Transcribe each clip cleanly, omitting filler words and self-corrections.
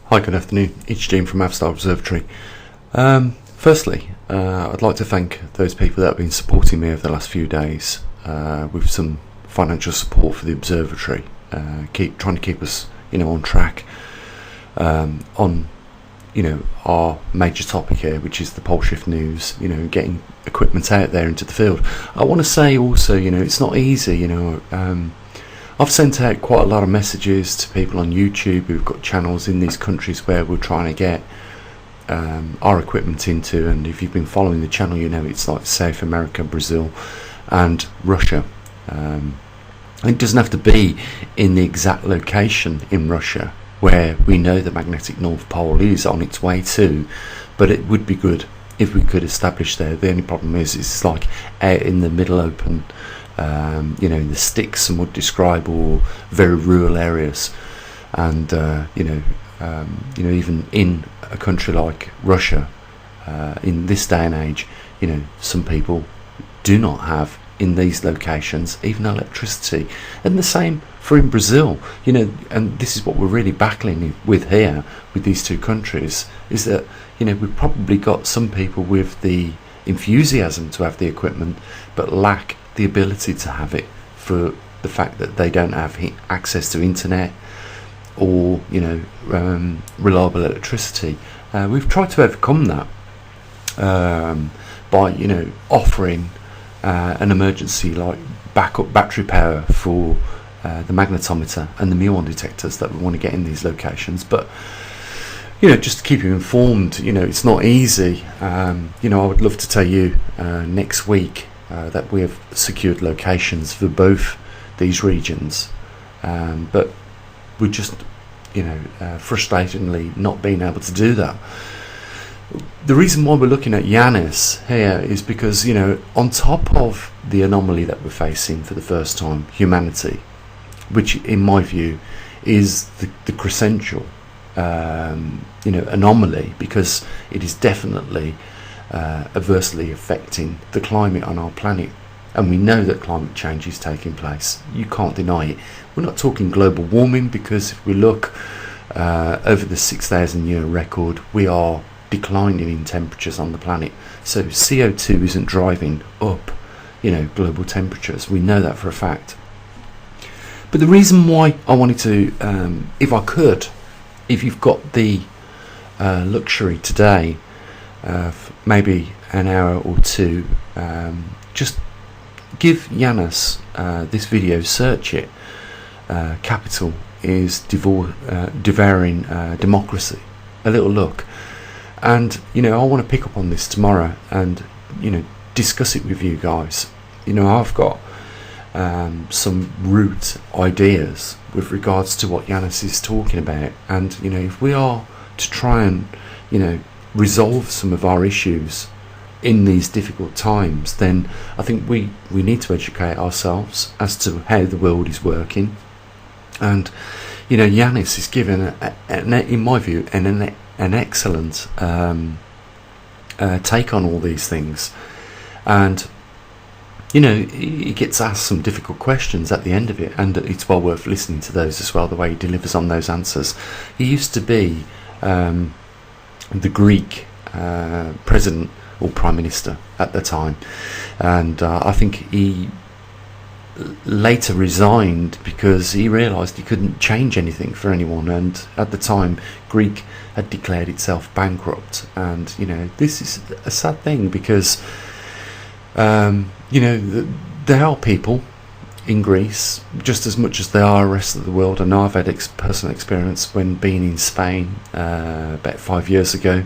Hi, good afternoon. It's Gene from maverickstar Observatory. Firstly, I'd like to thank those people that have been supporting me over the last few days with some financial support for the observatory, trying to keep us, on track on, our major topic here, which is the pole shift news. Getting equipment out there into the field. I want to say also, it's not easy. I've sent out quite a lot of messages to people on YouTube who've got channels in these countries where we're trying to get our equipment into, and if you've been following the channel, it's like South America, Brazil and Russia. It doesn't have to be in the exact location in Russia where we know the magnetic North Pole is on its way to, but it would be good if we could establish there. The only problem is it's like out in the middle open, in the sticks, some would describe, or very rural areas, and even in a country like Russia, in this day and age, some people do not have in these locations even electricity, and the same for in Brazil. And this is what we're really battling with here with these two countries, is that we've probably got some people with the enthusiasm to have the equipment but lack the ability to have it for the fact that they don't have access to internet or reliable electricity. We've tried to overcome that by offering an emergency like backup battery power for the magnetometer and the muon detectors that we want to get in these locations. But just to keep you informed, it's not easy. I would love to tell you next week that we have secured locations for both these regions, but we're just frustratingly not being able to do that. The reason why we're looking at Yanis here is because on top of the anomaly that we're facing for the first time, humanity, which in my view is the crescential anomaly, because it is definitely adversely affecting the climate on our planet, and we know that climate change is taking place. You can't deny it. We're not talking global warming, because if we look over the 6,000 year record, we are declining in temperatures on the planet. So CO2 isn't driving up global temperatures. We know that for a fact. But the reason why I wanted to, if you've got the luxury today, maybe an hour or two, just give Yanis this video, search it. Capital is devouring democracy. A little look, and I want to pick up on this tomorrow and discuss it with you guys. I've got some root ideas with regards to what Yanis is talking about, and if we are to try and resolve some of our issues in these difficult times, then I think we need to educate ourselves as to how the world is working. And Yanis is given in my view an excellent take on all these things, and he gets asked some difficult questions at the end of it, and it's well worth listening to those as well, the way he delivers on those answers. He used to be the Greek president or prime minister at the time, and I think he later resigned because he realised he couldn't change anything for anyone, and at the time Greek had declared itself bankrupt. And this is a sad thing, because there are people in Greece just as much as there are the rest of the world. And I've had personal experience when being in Spain about 5 years ago,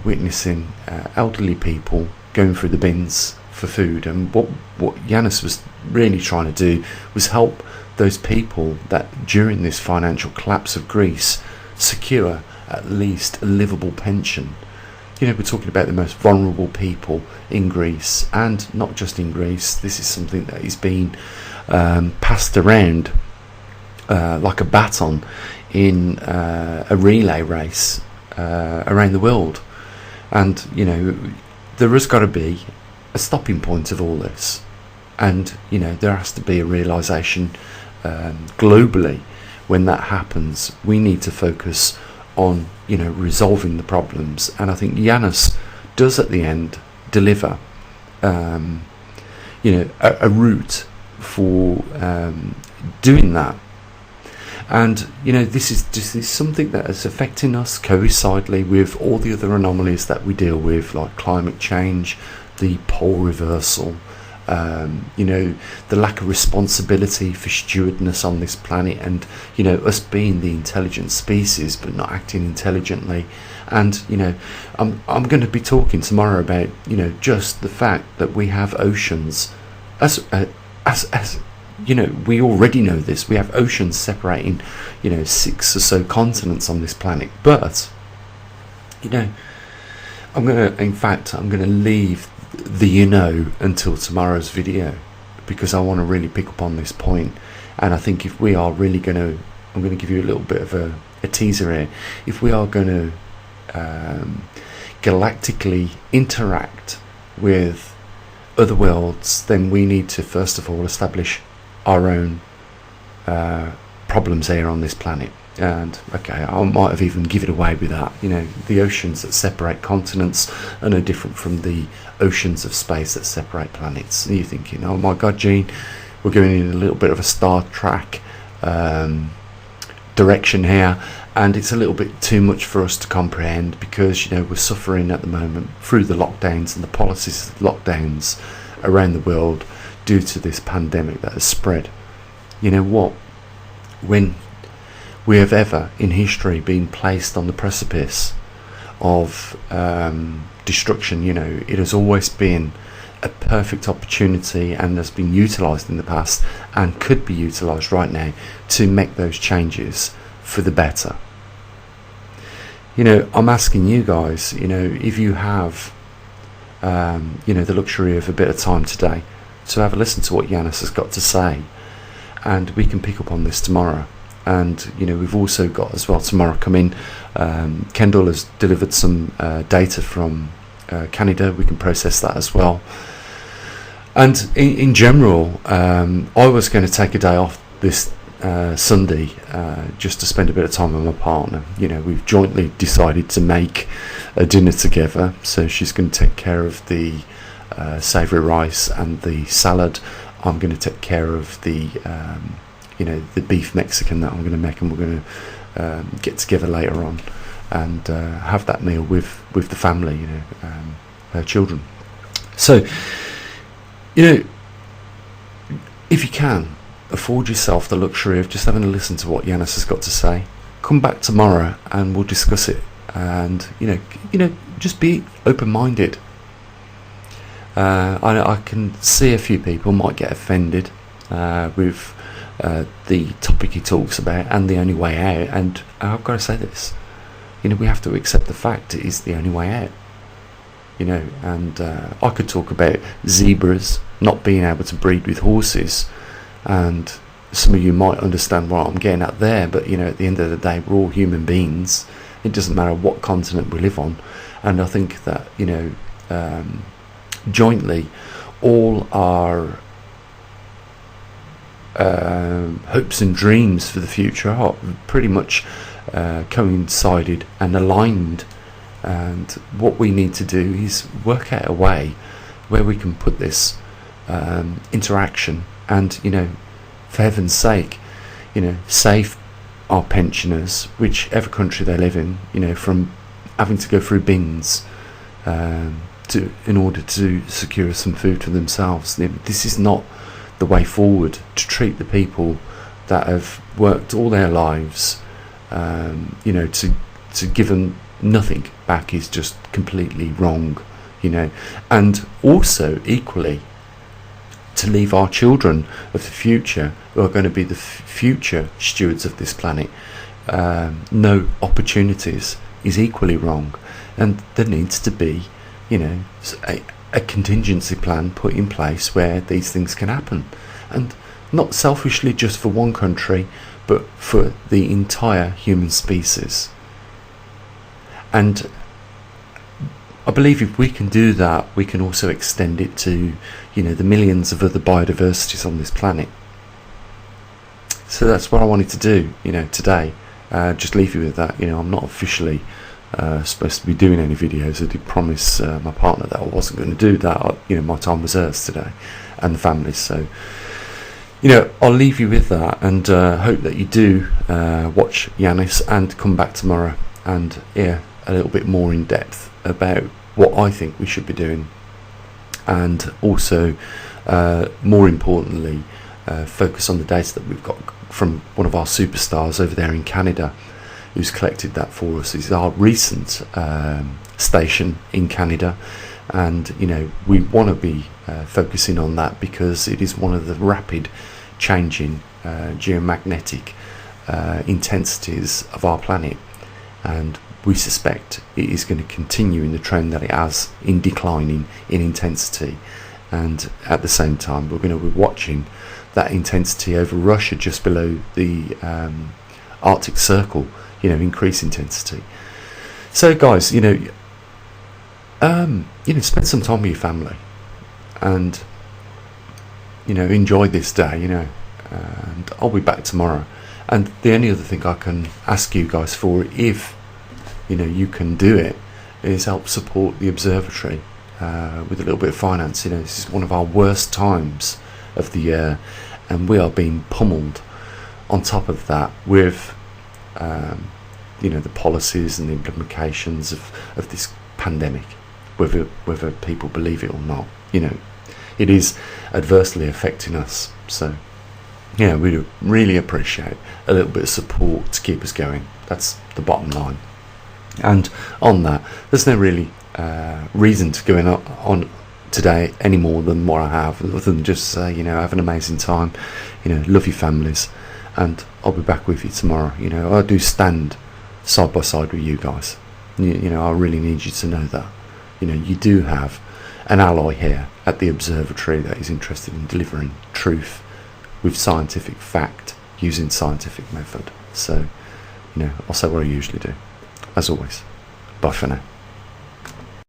witnessing elderly people going through the bins for food. And what Yanis was really trying to do was help those people that during this financial collapse of Greece secure at least a livable pension. We're talking about the most vulnerable people in Greece, and not just in Greece. This is something that is being passed around like a baton in a relay race around the world. And there has got to be a stopping point of all this, and there has to be a realisation globally. When that happens, we need to focus on, resolving the problems. And I think Yanis does at the end deliver, a route for doing that. And this is something that is affecting us coincidentally with all the other anomalies that we deal with, like climate change, the pole reversal, the lack of responsibility for stewardness on this planet, and us being the intelligent species but not acting intelligently. And I'm going to be talking tomorrow about just the fact that we have oceans, as we already know this. We have oceans separating 6 or so continents on this planet. But I'm going to leave the until tomorrow's video, because I want to really pick up on this point. And I think if we are really going to, I'm going to give you a little bit of a teaser here. If we are going to galactically interact with other worlds, then we need to first of all establish our own problems here on this planet. And okay, I might have even given away with that. The oceans that separate continents are no different from the oceans of space that separate planets. And you're thinking, oh my God, Gene, we're going in a little bit of a Star Trek direction here, and it's a little bit too much for us to comprehend, because we're suffering at the moment through the lockdowns and the policies of lockdowns around the world due to this pandemic that has spread. When we have ever in history been placed on the precipice of destruction, it has always been a perfect opportunity, and has been utilised in the past and could be utilised right now to make those changes for the better. I'm asking you guys, if you have the luxury of a bit of time today to have a listen to what Yanis has got to say, and we can pick up on this tomorrow. And we've also got as well tomorrow coming, Kendall has delivered some data from Canada. We can process that as well. And in general, I was going to take a day off this Sunday just to spend a bit of time with my partner. We've jointly decided to make a dinner together, so she's going to take care of the savoury rice and the salad. I'm going to take care of the the beef Mexican that I'm going to make, and we're going to get together later on and have that meal with the family, her children. So if you can afford yourself the luxury of just having a listen to what Yanis has got to say, come back tomorrow and we'll discuss it. And just be open-minded. I can see a few people might get offended with the topic he talks about and the only way out, and I've got to say this, we have to accept the fact it is the only way out. And I could talk about zebras not being able to breed with horses, and some of you might understand what I'm getting at there, but at the end of the day, we're all human beings. It doesn't matter what continent we live on. And I think that jointly all our hopes and dreams for the future are pretty much coincided and aligned, and what we need to do is work out a way where we can put this interaction and for heaven's sake save our pensioners, whichever country they live in, from having to go through bins in order to secure some food for themselves. This is not the way forward to treat the people that have worked all their lives. To give them nothing back is just completely wrong. And also equally to leave our children of the future, who are going to be the future stewards of this planet, no opportunities, is equally wrong. And there needs to be a contingency plan put in place where these things can happen, and not selfishly just for one country, but for the entire human species. And I believe if we can do that, we can also extend it to the millions of other biodiversities on this planet. So that's what I wanted to do today, just leave you with that. I'm not officially supposed to be doing any videos. I did promise my partner that I wasn't going to do that. My time was hers today, and the family. So I'll leave you with that, and hope that you do watch Yanis and come back tomorrow and hear a little bit more in depth about what I think we should be doing, and also more importantly focus on the data that we've got from one of our superstars over there in Canada, who's collected that for us. It's our recent station in Canada, and we want to be focusing on that because it is one of the rapid changing geomagnetic intensities of our planet, and we suspect it is going to continue in the trend that it has, in declining in intensity. And at the same time, we're going to be watching that intensity over Russia, just below the Arctic Circle, increase intensity. So guys, spend some time with your family, and enjoy this day, and I'll be back tomorrow. And the only other thing I can ask you guys for, if you can do it, is help support the observatory with a little bit of finance. This is one of our worst times of the year, and we are being pummeled on top of that with the policies and the implications of this pandemic, whether people believe it or not. It is adversely affecting us. So we really appreciate a little bit of support to keep us going. That's the bottom line. And on that, there's no really reason to go on today any more than what I have, other than just say, have an amazing time, love your families, and I'll be back with you tomorrow. I do stand side by side with you guys. I really need you to know that. You do have an ally here at the observatory that is interested in delivering truth with scientific fact, using scientific method. So I'll say what I usually do. As always, bye for now.